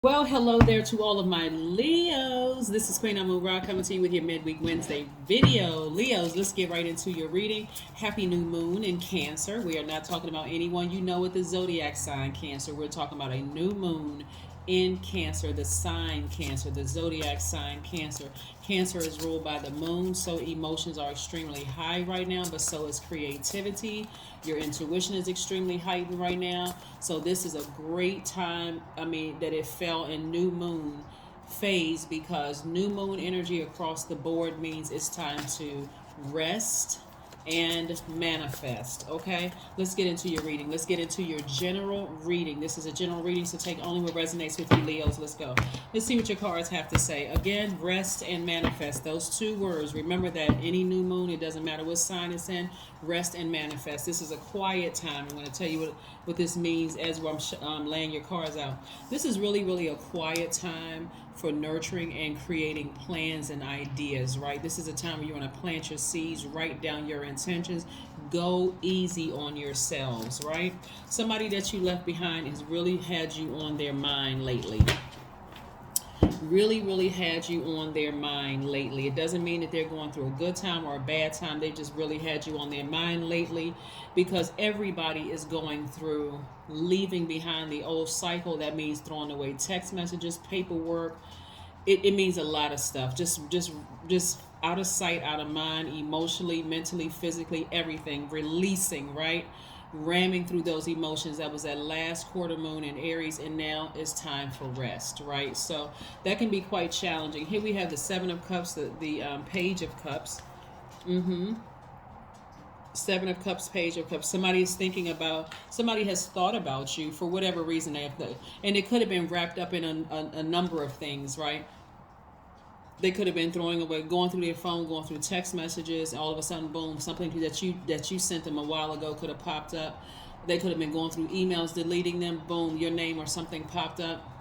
Well, hello there to all of my Leos. This is Queen Amun Ra coming to you with your Midweek Wednesday video. Leos, let's get right into your reading. Happy new moon in Cancer. We are not talking about anyone you know with the Zodiac sign Cancer. We're talking about a new moon in Cancer, the sign Cancer, the Zodiac sign Cancer. Cancer is ruled by the moon, so emotions are extremely high right now, but so is creativity. Your intuition is extremely heightened right now. So this is a great time, that it fell in new moon phase, because new moon energy across the board means it's time to rest and manifest. Okay, let's get into your reading. Let's get into your general reading. This is a general reading, so take only what resonates with you, Leos. Let's go. Let's see what your cards have to say. Again, rest and manifest, those two words. Remember that any new moon, it doesn't matter what sign it's in, rest and manifest. This is a quiet time. I'm going to tell you what this means as I'm laying your cards out. This is really a quiet time for nurturing and creating plans and ideas, right? This is a time where you want to plant your seeds, write down your intentions, go easy on yourselves, right? Somebody that you left behind has really had you on their mind lately. Really had you on their mind lately. It doesn't mean that they're going through a good time or a bad time. They just really had you on their mind lately, because everybody is going through leaving behind the old cycle. That means throwing away text messages, paperwork. It means a lot of stuff. Just out of sight, out of mind, emotionally, mentally, physically, everything. Releasing, right? Ramming through those emotions. That was that last quarter moon in Aries, and now it's time for rest, right? So that can be quite challenging. Here we have the Seven of Cups, the Page of Cups. Seven of Cups, Page of Cups. Somebody has thought about you for whatever reason and it could have been wrapped up in a number of things, right? They could have been throwing away, going through their phone, going through text messages. All of a sudden, boom, something that you sent them a while ago could have popped up. They could have been going through emails, deleting them. Boom, your name or something popped up.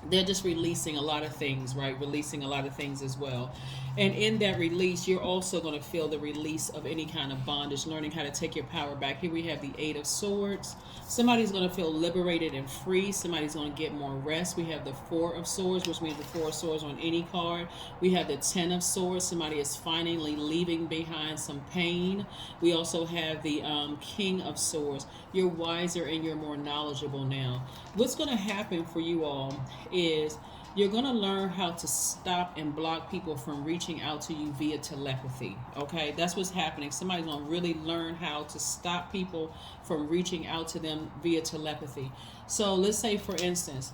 They're just releasing a lot of things, right? Releasing a lot of things as well. And in that release, you're also going to feel the release of any kind of bondage, learning how to take your power back. Here we have the Eight of Swords. Somebody's going to feel liberated and free. Somebody's going to get more rest. We have the Four of Swords, which means the Four of Swords on any card. We have the Ten of Swords. Somebody is finally leaving behind some pain. We also have the King of Swords. You're wiser and you're more knowledgeable now. What's going to happen for you all is you're going to learn how to stop and block people from reaching out to you via telepathy. Okay, that's what's happening. Somebody's going to really learn how to stop people from reaching out to them via telepathy. So let's say, for instance,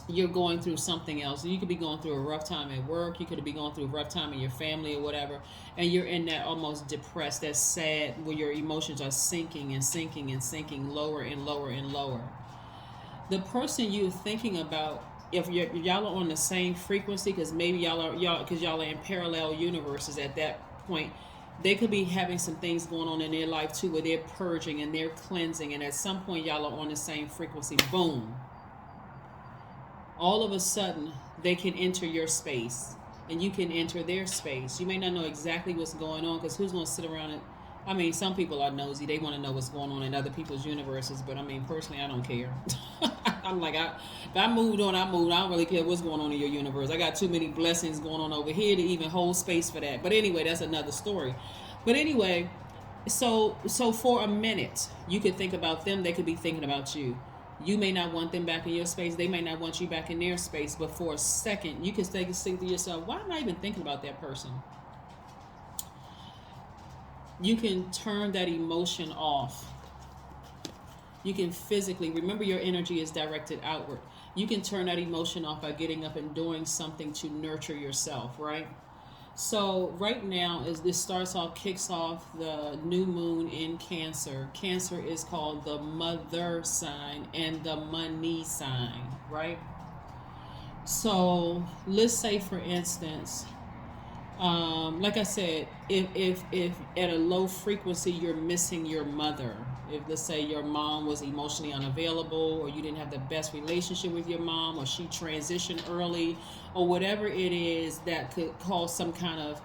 you're going through something else. You could be going through a rough time at work. You could be going through a rough time in your family or whatever. And you're in that almost depressed, that sad, where your emotions are sinking and sinking and sinking lower and lower and lower. The person you're thinking about, if y'all are on the same frequency, because maybe y'all are in parallel universes at that point, they could be having some things going on in their life too, where they're purging and they're cleansing, and at some point y'all are on the same frequency. Boom, all of a sudden they can enter your space and you can enter their space. You may not know exactly what's going on, because who's going to sit around and some people are nosy. They want to know what's going on in other people's universes. But personally, I don't care. I'm like, if I moved on, I moved. I don't really care what's going on in your universe. I got too many blessings going on over here to even hold space for that. But anyway, that's another story. But anyway, so for a minute, you could think about them. They could be thinking about you. You may not want them back in your space. They may not want you back in their space. But for a second, you can think to yourself, why am I even thinking about that person? You can turn that emotion off. You can physically, remember your energy is directed outward. You can turn that emotion off by getting up and doing something to nurture yourself, right? So right now, as this kicks off the new moon in Cancer. Cancer is called the mother sign and the money sign, right? So let's say, for instance, like I said, if at a low frequency you're missing your mother, if let's say your mom was emotionally unavailable, or you didn't have the best relationship with your mom, or she transitioned early, or whatever it is that could cause some kind of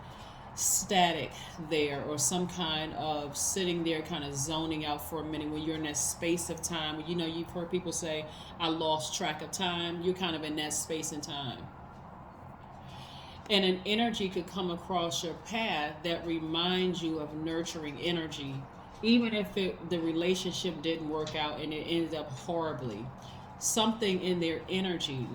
static there, or some kind of sitting there kind of zoning out for a minute when you're in that space of time. You know, you've heard people say, I lost track of time. You're kind of in that space and time. And an energy could come across your path that reminds you of nurturing energy, even if the relationship didn't work out and it ended up horribly. Something in their energy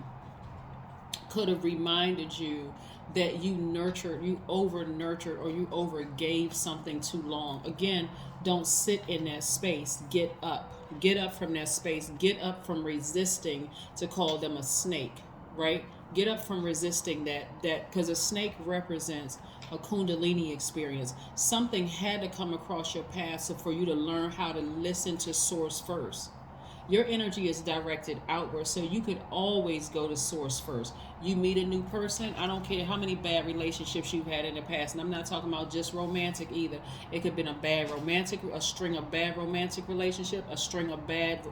could have reminded you that you nurtured, you over nurtured, or you over gave something too long. Again, don't sit in that space. Get up. Get up from that space. Get up from resisting to call them a snake, right? Get up from resisting that because a snake represents a kundalini experience. Something had to come across your path so for you to learn how to listen to source first. Your energy is directed outward, so you could always go to source first. You meet a new person, I don't care how many bad relationships you've had in the past, and I'm not talking about just romantic either. It could have been a string of bad romantic relationships, a string of bad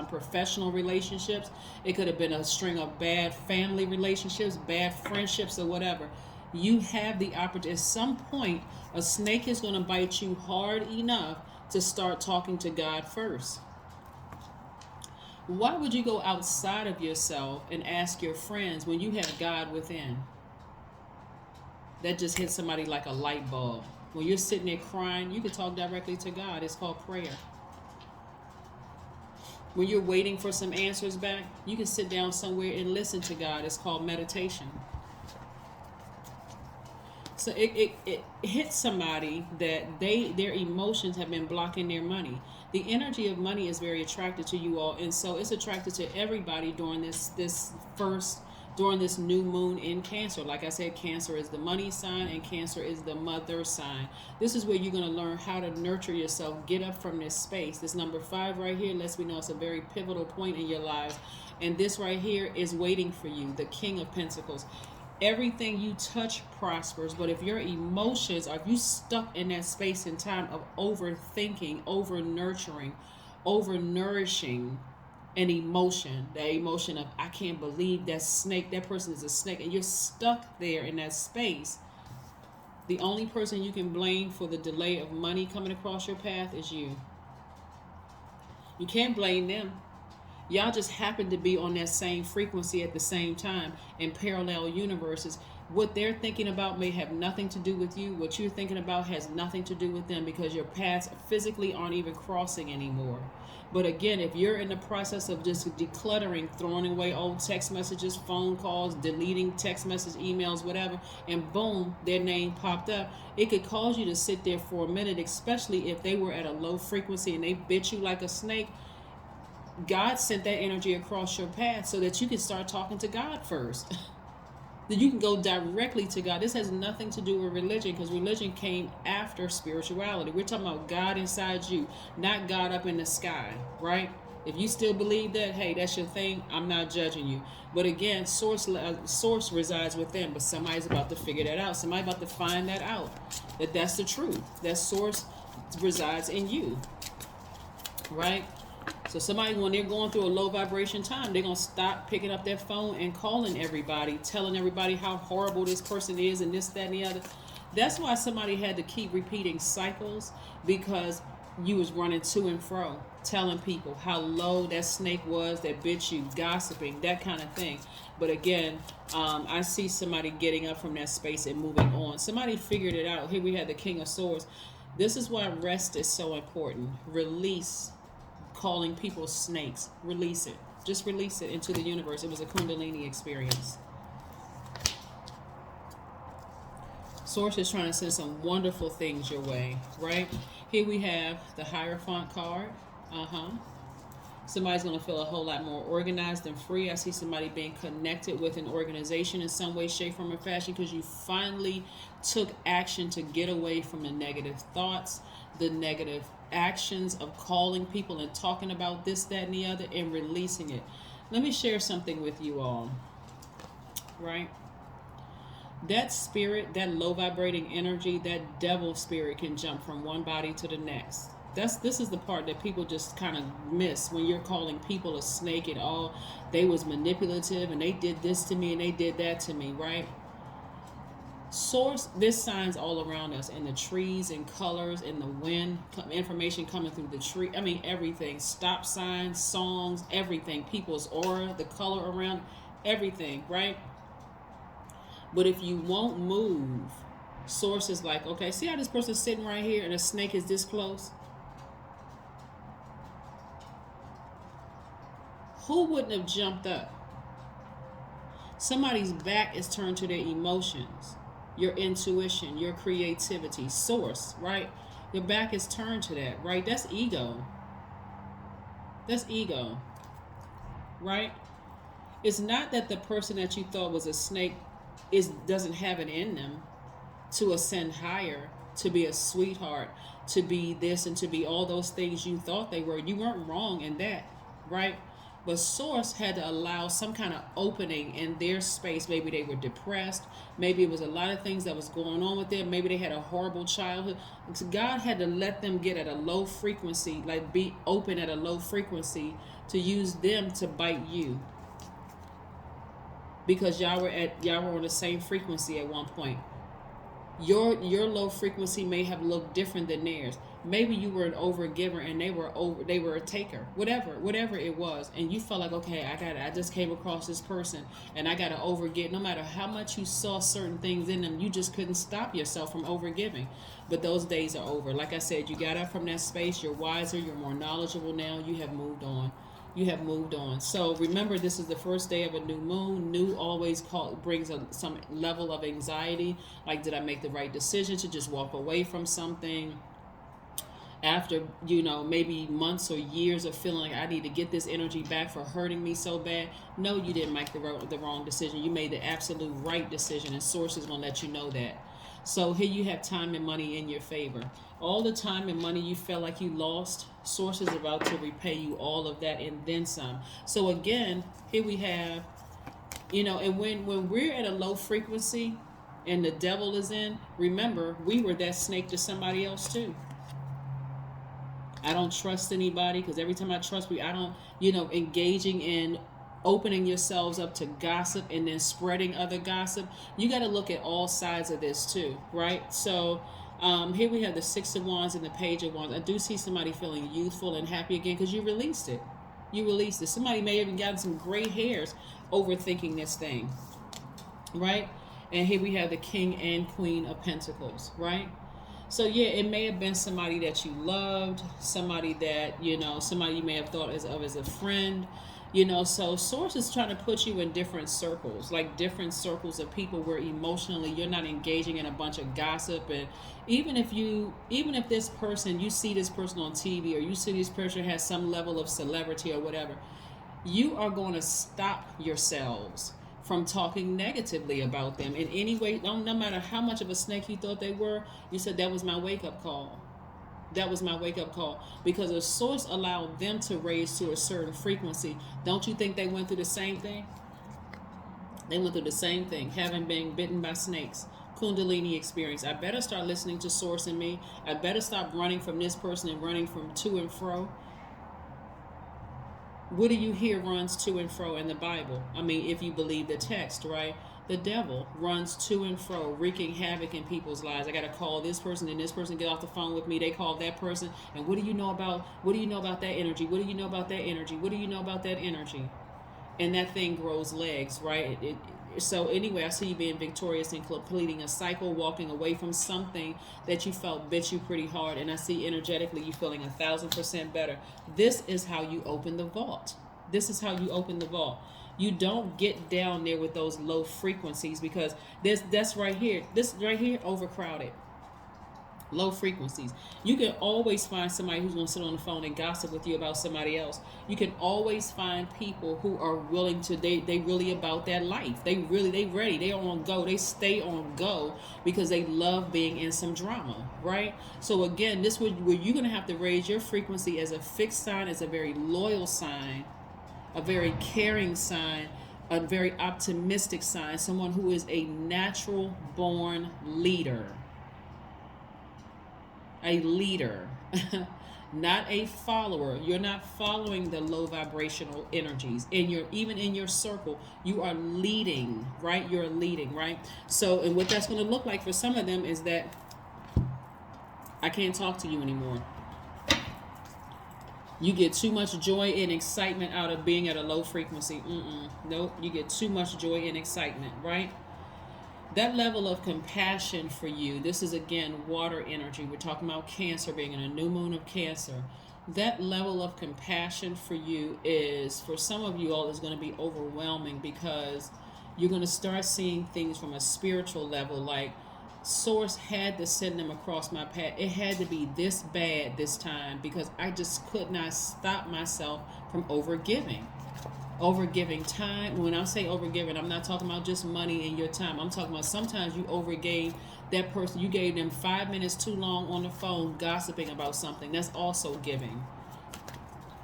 professional relationships. It could have been a string of bad family relationships, bad friendships, or whatever. You have the opportunity. At some point, a snake is going to bite you hard enough to start talking to God first. Why would you go outside of yourself and ask your friends when you have God within? That just hit somebody like a light bulb. When you're sitting there crying, you can talk directly to God. It's called prayer. When you're waiting for some answers back, you can sit down somewhere and listen to God. It's called meditation. So it hits somebody that their emotions have been blocking their money. The energy of money is very attracted to you all, and so it's attracted to everybody during this new moon in Cancer. Like I said, Cancer is the money sign and Cancer is the mother sign. This is where you're going to learn how to nurture yourself, get up from this space. This number 5 right here lets me know it's a very pivotal point in your lives, and this right here is waiting for you, the King of Pentacles. Everything you touch prospers, but if your emotions, or if you stuck in that space and time of overthinking, over nurturing, over nourishing an emotion, that emotion of I can't believe that snake, that person is a snake, and you're stuck there in that space, the only person you can blame for the delay of money coming across your path is you. You can't blame them. Y'all just happen to be on that same frequency at the same time in parallel universes. What they're thinking about may have nothing to do with you. What you're thinking about has nothing to do with them, because your paths physically aren't even crossing anymore. But again, if you're in the process of just decluttering, throwing away old text messages, phone calls, deleting text message, emails, whatever, and boom, their name popped up, it could cause you to sit there for a minute, especially if they were at a low frequency and they bit you like a snake. God sent that energy across your path so that you can start talking to God first. That you can go directly to God. This has nothing to do with religion, because religion came after spirituality. We're talking about God inside you, not God up in the sky, right? If you still believe that, hey, that's your thing, I'm not judging you. But again, source resides within, but somebody's about to figure that out. Somebody's about to find that out, that's the truth. That source resides in you, right? So somebody, when they're going through a low vibration time, they're going to stop picking up their phone and calling everybody, telling everybody how horrible this person is and this, that, and the other. That's why somebody had to keep repeating cycles, because you was running to and fro, telling people how low that snake was that bit you, gossiping, that kind of thing. But again, I see somebody getting up from that space and moving on. Somebody figured it out. Here we have the King of Swords. This is why rest is so important. Release calling people snakes. Release it. Just release it into the universe. It was a Kundalini experience. Source is trying to send some wonderful things your way, right? Here we have the Hierophant card. Somebody's going to feel a whole lot more organized and free. I see somebody being connected with an organization in some way, shape, form, or fashion, because you finally took action to get away from the negative thoughts, the negative actions of calling people and talking about this, that, and the other, and releasing it. Let me share something with you all, right? That spirit, that low vibrating energy, that devil spirit can jump from one body to the next. This is the part that people just kind of miss when you're calling people a snake and all. They was manipulative and they did this to me and they did that to me, right? Source, there's signs all around us, in the trees and colors, in the wind, information coming through the tree. I mean, everything. Stop signs, songs, everything. People's aura, the color around, everything, right? But if you won't move, source is like, okay, see how this person's sitting right here and a snake is this close? Who wouldn't have jumped up? Somebody's back is turned to their emotions, your intuition, your creativity, source, right? Your back is turned to that, right? That's ego. That's ego, right? It's not that the person that you thought was a snake doesn't have it in them to ascend higher, to be a sweetheart, to be this and to be all those things you thought they were. You weren't wrong in that, right? But source had to allow some kind of opening in their space. Maybe they were depressed. Maybe it was a lot of things that was going on with them. Maybe they had a horrible childhood. So God had to let them get at a low frequency, like be open at a low frequency, to use them to bite you. Because y'all were on the same frequency at one point. Your low frequency may have looked different than theirs. Maybe you were an overgiver and they were a taker. Whatever it was, and you felt like, okay, I just came across this person and I gotta overgive. No matter how much you saw certain things in them, you just couldn't stop yourself from overgiving. But those days are over. Like I said, you got up from that space. You're wiser. You're more knowledgeable now. You have moved on. So remember, this is the first day of a new moon. New always brings some level of anxiety. Like, did I make the right decision to just walk away from something? After, maybe months or years of feeling like I need to get this energy back for hurting me so bad. No, you didn't make the wrong decision. You made the absolute right decision, and Source is going to let you know that. So here you have time and money in your favor. All the time and money you felt like you lost, Source is about to repay you all of that and then some. So again, here we have, and when we're at a low frequency and the devil is in, remember, we were that snake to somebody else too. I don't trust anybody, because every time I trust I don't, engaging in opening yourselves up to gossip and then spreading other gossip. You got to look at all sides of this too, right? So here we have the Six of Wands and the Page of Wands. I do see somebody feeling youthful and happy again because you released it. Somebody may have even gotten some gray hairs overthinking this thing, right? And here we have the King and Queen of Pentacles, right? So yeah, it may have been somebody that you loved, somebody that, somebody you may have thought as a friend, so Source is trying to put you in different circles, like different circles of people where emotionally you're not engaging in a bunch of gossip. And even if this person, you see this person on TV, or you see this person has some level of celebrity or whatever, you are going to stop yourselves from talking negatively about them in any way. No matter how much of a snake you thought they were, you said, that was my wake-up call. Because a Source allowed them to raise to a certain frequency. Don't you think they went through the same thing? Having been bitten by snakes. Kundalini experience. I better start listening to Source in me. I better stop running from this person and running from to and fro. What do you hear runs to and fro in the Bible? I mean, if you believe the text, right? The devil runs to and fro, wreaking havoc in people's lives. I got to call this person, and this person get off the phone with me. They call that person, and what do you know about that energy? What do you know about that energy? What do you know about that energy? And that thing grows legs, right? So anyway, I see you being victorious and completing a cycle, walking away from something that you felt bit you pretty hard. And I see energetically you feeling 1,000% better. This is how you open the vault. You don't get down there with those low frequencies, because that's right here. This right here, overcrowded. Low frequencies. You can always find somebody who's going to sit on the phone and gossip with you about somebody else. You can always find people who are willing to, they really about that life. They ready. They are on go. They stay on go because they love being in some drama, right? So again, this where you're going to have to raise your frequency as a fixed sign, as a very loyal sign, a very caring sign, a very optimistic sign, someone who is a natural born leader. A leader. not a follower. You're not following the low vibrational energies in your, even in your circle. You are leading, right? You're leading, right? So, and what that's going to look like for some of them is that I can't talk to you anymore. You get too much joy and excitement out of being at a low frequency. Nope. You get too much joy and excitement, right? That level of compassion for you, this is again water energy. We're talking about Cancer, being in a new moon of Cancer. That level of compassion for you is, for some of you all, is going to be overwhelming, because you're going to start seeing things from a spiritual level, like Source had to send them across my path. It had to be this bad this time, because I just could not stop myself from overgiving time. When I say overgiving, I'm not talking about just money and your time. I'm talking about sometimes you overgave that person. You gave them 5 minutes too long on the phone gossiping about something. That's also giving.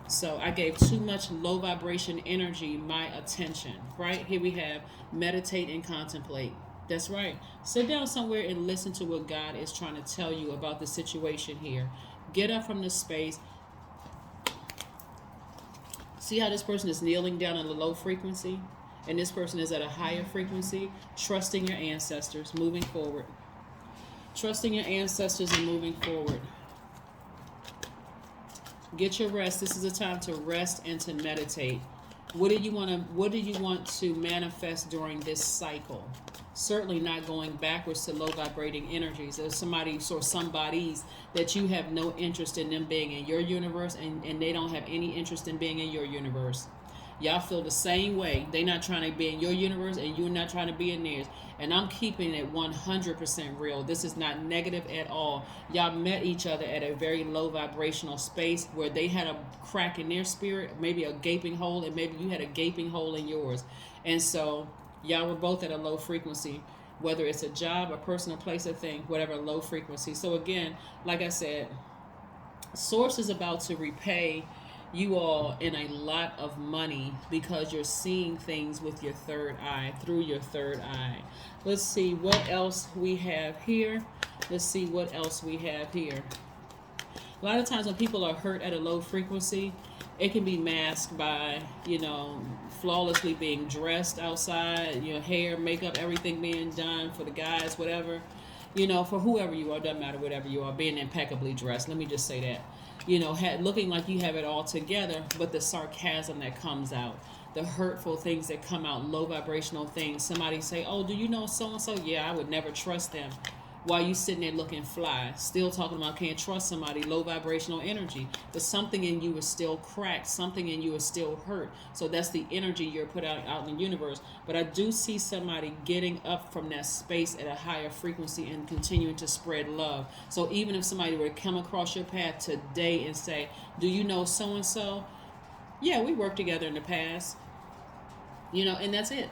So I gave too much low vibration energy my attention, right? Here we have meditate and contemplate. That's right. Sit down somewhere and listen to what God is trying to tell you about the situation here. Get up from the space. See how this person is kneeling down at a low frequency, and this person is at a higher frequency? Trusting your ancestors, moving forward. Trusting your ancestors and moving forward. Get your rest. This is a time to rest and to meditate. What do you want to manifest during this cycle? Certainly not going backwards to low vibrating energies. There's somebody's that you have no interest in them being in your universe, and they don't have any interest in being in your universe. Y'all feel the same way. They're not trying to be in your universe, and you're not trying to be in theirs. And I'm keeping it 100% real. This is not negative at all. Y'all met each other at a very low vibrational space where they had a crack in their spirit, maybe a gaping hole, and maybe you had a gaping hole in yours. And so y'all were both at a low frequency, whether it's a job, a personal place, a thing, whatever, low frequency. So again, like I said, Source is about to repay you all in a lot of money, because you're seeing things with your third eye, through your third eye. Let's see what else we have here. A lot of times when people are hurt at a low frequency, it can be masked by, flawlessly being dressed outside, hair, makeup, everything being done for the guys, whatever, for whoever you are, doesn't matter, whatever you are, being impeccably dressed. Let me just say that. Looking like you have it all together, but the sarcasm that comes out, the hurtful things that come out, low vibrational things. Somebody say, oh, do you know so-and-so? Yeah, I would never trust them. While you sitting there looking fly, still talking about can't trust somebody, low vibrational energy. But something in you is still cracked. Something in you is still hurt. So that's the energy you're put out in the universe. But I do see somebody getting up from that space at a higher frequency and continuing to spread love. So even if somebody were to come across your path today and say, do you know so-and-so? Yeah, we worked together in the past. And that's it.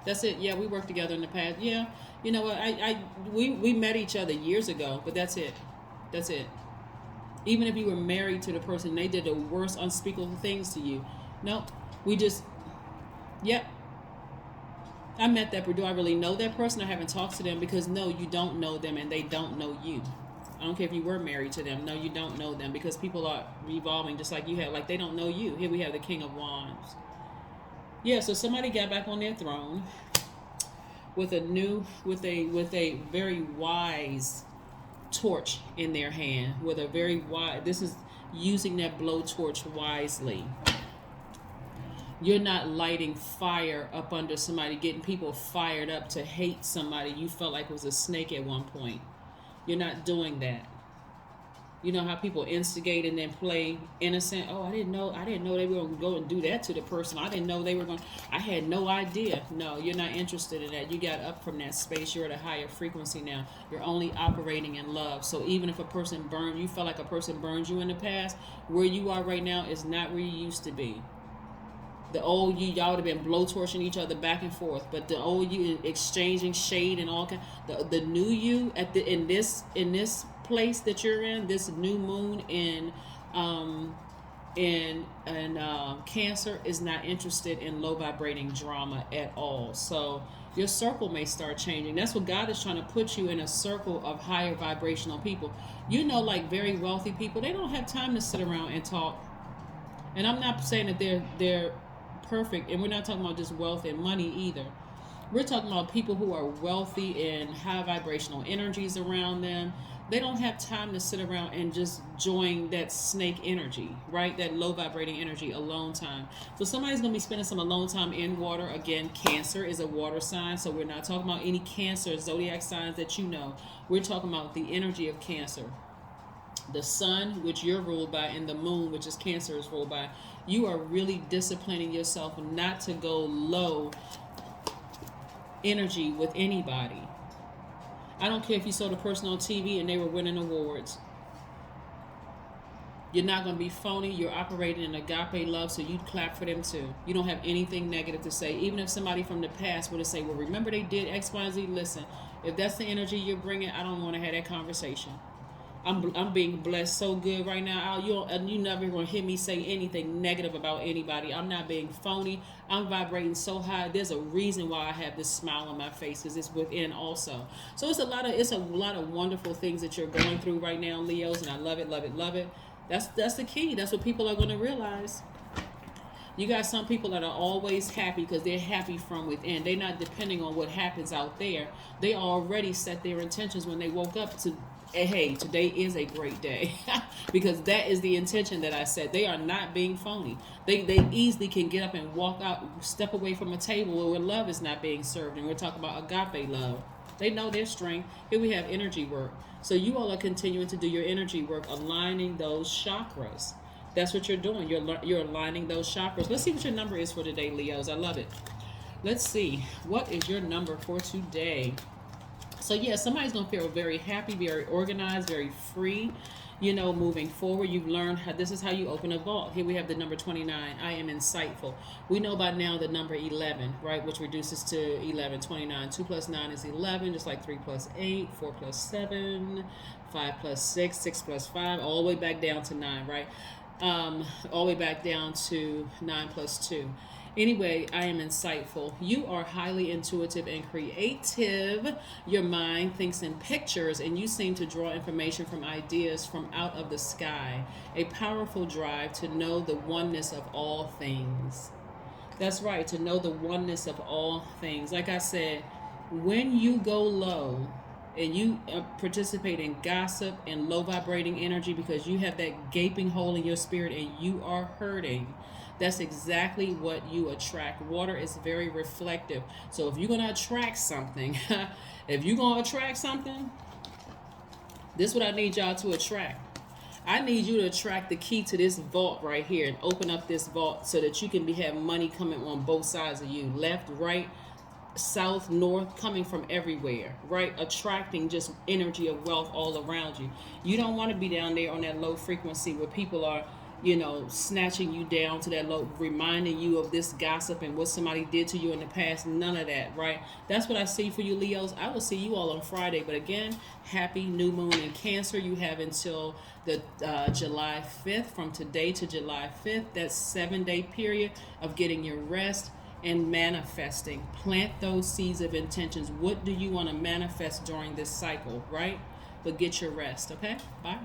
That's it. Yeah, we worked together in the past. Yeah. You know what? We met each other years ago, but that's it. That's it. Even if you were married to the person, they did the worst unspeakable things to you. No, yep. I met that, but do I really know that person? I haven't talked to them, because no, you don't know them and they don't know you. I don't care if you were married to them. No, you don't know them, because people are revolving just like you have. Like, they don't know you. Here we have the King of Wands. Yeah, so somebody got back on their throne with a very wise torch in their hand, with a very wise, this is using that blowtorch wisely. You're not lighting fire up under somebody, getting people fired up to hate somebody you felt like was a snake at one point. You're not doing that. You know how people instigate and then play innocent? Oh, I didn't know they were going to go and do that to the person. I didn't know they were going to, I had no idea. No, you're not interested in that. You got up from that space. You're at a higher frequency now. You're only operating in love. So even if a person burned, you felt like a person burned you in the past, where you are right now is not where you used to be. The old you, y'all would have been blowtorching each other back and forth, but the old you exchanging shade and all kind. The new you in this place that you're in, this new moon in And Cancer is not interested in low vibrating drama at all. So your circle may start changing. That's what God is trying to put you in, a circle of higher vibrational people. You know, like very wealthy people, they don't have time to sit around and talk. And I'm not saying that they're perfect, and we're not talking about just wealth and money either. We're talking about people who are wealthy and high vibrational energies around them. They don't have time to sit around and just join that snake energy, right? That low vibrating energy, alone time. So somebody's going to be spending some alone time in water. Again, Cancer is a water sign, so we're not talking about any Cancer zodiac signs that you know. We're talking about the energy of Cancer. The sun, which you're ruled by, and the moon, which is Cancer, is ruled by. You are really disciplining yourself not to go low energy with anybody. I don't care if you saw the person on TV and they were winning awards. You're not going to be phony. You're operating in agape love, so you'd clap for them too. You don't have anything negative to say. Even if somebody from the past were to say, well, remember they did X, Y, Z, listen, if that's the energy you're bringing, I don't want to have that conversation. I'm being blessed so good right now. You never gonna hear me say anything negative about anybody. I'm not being phony. I'm vibrating so high. There's a reason why I have this smile on my face, because it's within also. So it's a lot of wonderful things that you're going through right now, Leos, and I love it, love it, love it. That's the key. That's what people are gonna realize. You got some people that are always happy because they're happy from within. They're not depending on what happens out there. They already set their intentions when they woke up to, hey, today is a great day. Because that is the intention that I set. They are not being phony. They easily can get up and walk out, step away from a table where love is not being served. And we're talking about agape love. They know their strength. Here we have energy work. So you all are continuing to do your energy work, aligning those chakras. That's what you're doing. You're aligning those chakras. Let's see what your number is for today, Leos. I love it. Let's see. What is your number for today? So yeah, somebody's going to feel very happy, very organized, very free, moving forward. You've learned how this is how you open a vault. Here we have the number 29. I am insightful. We know by now the number 11, right, which reduces to 11, 29. 2 plus 9 is 11, just like 3 plus 8, 4 plus 7, 5 plus 6, 6 plus 5, all the way back down to 9, right? All the way back down to 9 plus 2. Anyway, I am insightful. You are highly intuitive and creative. Your mind thinks in pictures, and you seem to draw information from ideas from out of the sky. A powerful drive to know the oneness of all things. That's right, to know the oneness of all things. Like I said, when you go low and you participate in gossip and low vibrating energy because you have that gaping hole in your spirit and you are hurting, that's exactly what you attract. Water is very reflective. So if you're going to attract something, this is what I need y'all to attract. I need you to attract the key to this vault right here and open up this vault so that you can have money coming on both sides of you, left, right, south, north, coming from everywhere, right? Attracting just energy of wealth all around you. You don't want to be down there on that low frequency where people are, snatching you down to that low, reminding you of this gossip and what somebody did to you in the past. None of that, right? That's what I see for you, Leos. I will see you all on Friday. But again, happy new moon in Cancer. You have until the July 5th, from today to July 5th. That's 7-day period of getting your rest and manifesting. Plant those seeds of intentions. What do you want to manifest during this cycle, right? But get your rest, okay? Bye.